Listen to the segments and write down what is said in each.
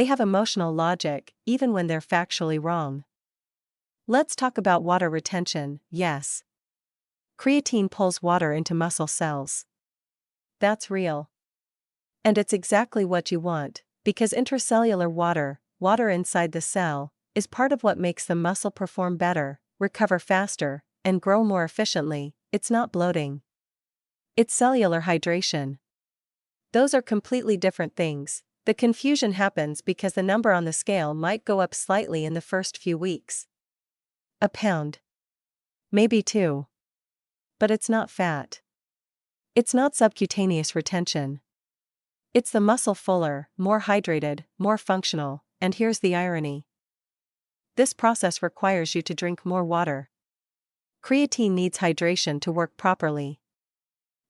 They have emotional logic, even when they're factually wrong. Let's talk about water retention. Yes. Creatine pulls water into muscle cells. That's real. And it's exactly what you want, because intracellular water inside the cell, is part of what makes the muscle perform better, recover faster, and grow more efficiently. It's not bloating. It's cellular hydration. Those are completely different things. The confusion happens because the number on the scale might go up slightly in the first few weeks. A pound. Maybe 2. But it's not fat. It's not subcutaneous retention. It's the muscle fuller, more hydrated, more functional, and here's the irony. This process requires you to drink more water. Creatine needs hydration to work properly.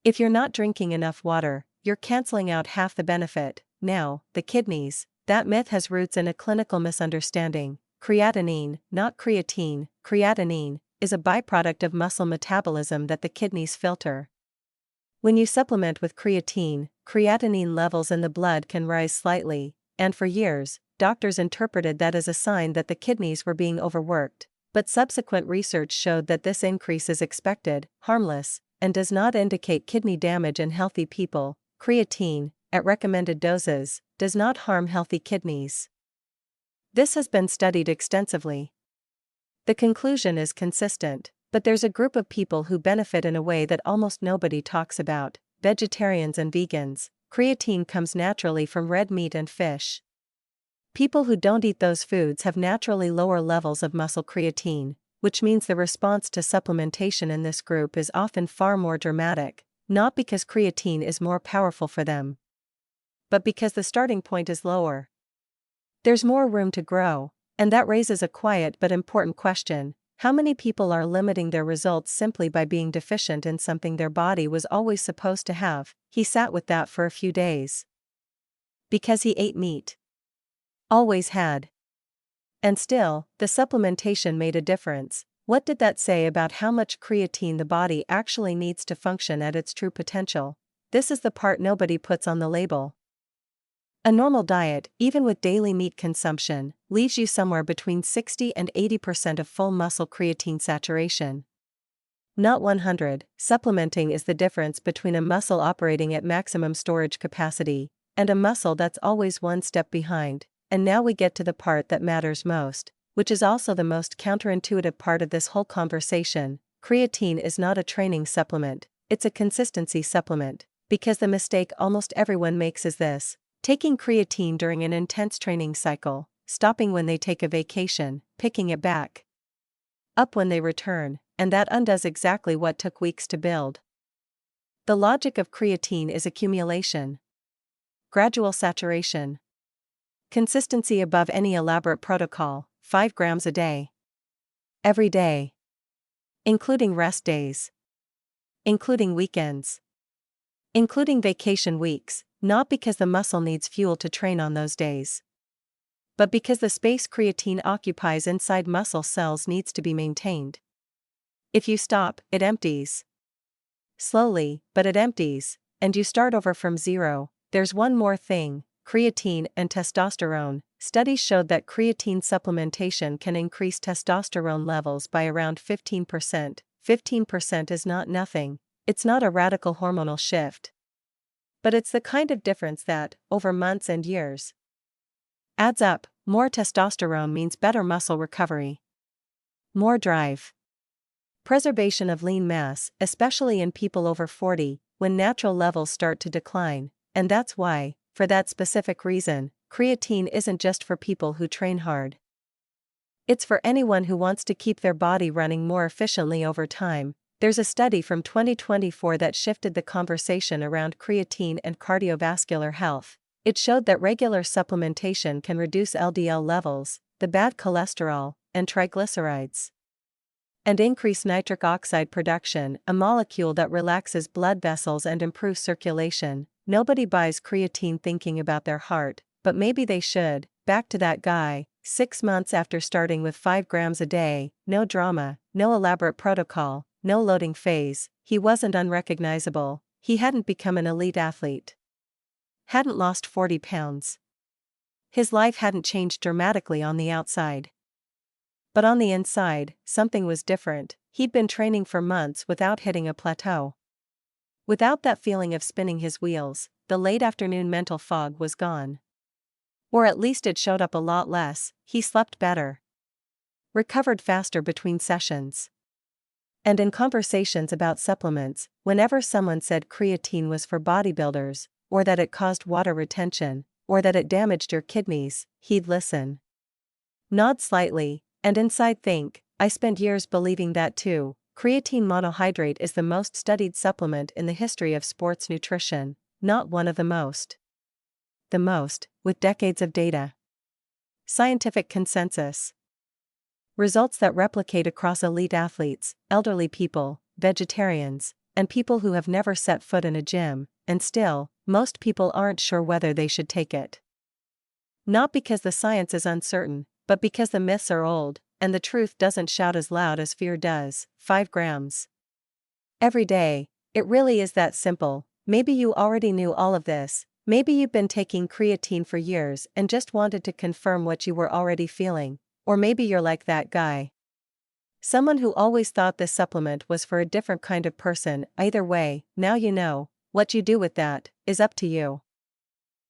If you're not drinking enough water, you're canceling out half the benefit. Now, the kidneys. That myth has roots in a clinical misunderstanding. Creatinine, not creatine. Creatinine is a byproduct of muscle metabolism that the kidneys filter. When you supplement with creatine levels in the blood can rise slightly, and for years, doctors interpreted that as a sign that the kidneys were being overworked. But subsequent research showed that this increase is expected, harmless, and does not indicate kidney damage in healthy people. Creatine, at recommended doses, does not harm healthy kidneys. This has been studied extensively. The conclusion is consistent, but there's a group of people who benefit in a way that almost nobody talks about: vegetarians and vegans. Creatine comes naturally from red meat and fish. People who don't eat those foods have naturally lower levels of muscle creatine, which means the response to supplementation in this group is often far more dramatic, not because creatine is more powerful for them, but because the starting point is lower. There's more room to grow, and that raises a quiet but important question: how many people are limiting their results simply by being deficient in something their body was always supposed to have? He sat with that for a few days. Because he ate meat. Always had. And still, the supplementation made a difference. What did that say about how much creatine the body actually needs to function at its true potential? This is the part nobody puts on the label. A normal diet, even with daily meat consumption, leaves you somewhere between 60 and 80% of full muscle creatine saturation. Not 100. Supplementing is the difference between a muscle operating at maximum storage capacity and a muscle that's always one step behind. And now we get to the part that matters most, which is also the most counterintuitive part of this whole conversation. Creatine is not a training supplement, it's a consistency supplement, because the mistake almost everyone makes is this: taking creatine during an intense training cycle, stopping when they take a vacation, picking it back up when they return, and that undoes exactly what took weeks to build. The logic of creatine is accumulation, gradual saturation, consistency above any elaborate protocol. 5 grams a day. Every day. Including rest days. Including weekends. Including vacation weeks, not because the muscle needs fuel to train on those days, but because the space creatine occupies inside muscle cells needs to be maintained. If you stop, it empties. Slowly, but it empties, and you start over from zero. There's one more thing: creatine and testosterone. Studies showed that creatine supplementation can increase testosterone levels by around 15%. 15% is not nothing. It's not a radical hormonal shift. But it's the kind of difference that, over months and years, adds up. More testosterone means better muscle recovery, more drive, preservation of lean mass, especially in people over 40, when natural levels start to decline. And that's why, for that specific reason, creatine isn't just for people who train hard. It's for anyone who wants to keep their body running more efficiently over time. There's a study from 2024 that shifted the conversation around creatine and cardiovascular health. It showed that regular supplementation can reduce LDL levels, the bad cholesterol, and triglycerides, and increase nitric oxide production, a molecule that relaxes blood vessels and improves circulation. Nobody buys creatine thinking about their heart, but maybe they should. Back to that guy, 6 months after starting with 5 grams a day, no drama, no elaborate protocol, no loading phase. He wasn't unrecognizable. He hadn't become an elite athlete, hadn't lost 40 pounds. His life hadn't changed dramatically on the outside. But on the inside, something was different. He'd been training for months without hitting a plateau. Without that feeling of spinning his wheels, the late afternoon mental fog was gone. Or at least it showed up a lot less. He slept better, recovered faster between sessions. And in conversations about supplements, whenever someone said creatine was for bodybuilders, or that it caused water retention, or that it damaged your kidneys, he'd listen. Nod slightly, and inside think, I spent years believing that too. Creatine monohydrate is the most studied supplement in the history of sports nutrition, not one of the most. The most, with decades of data. Scientific consensus. Results that replicate across elite athletes, elderly people, vegetarians, and people who have never set foot in a gym, and still, most people aren't sure whether they should take it. Not because the science is uncertain, but because the myths are old, and the truth doesn't shout as loud as fear does. 5 grams. Every day. It really is that simple. Maybe you already knew all of this. Maybe you've been taking creatine for years and just wanted to confirm what you were already feeling. Or maybe you're like that guy. Someone who always thought this supplement was for a different kind of person. Either way, now you know. What you do with that is up to you.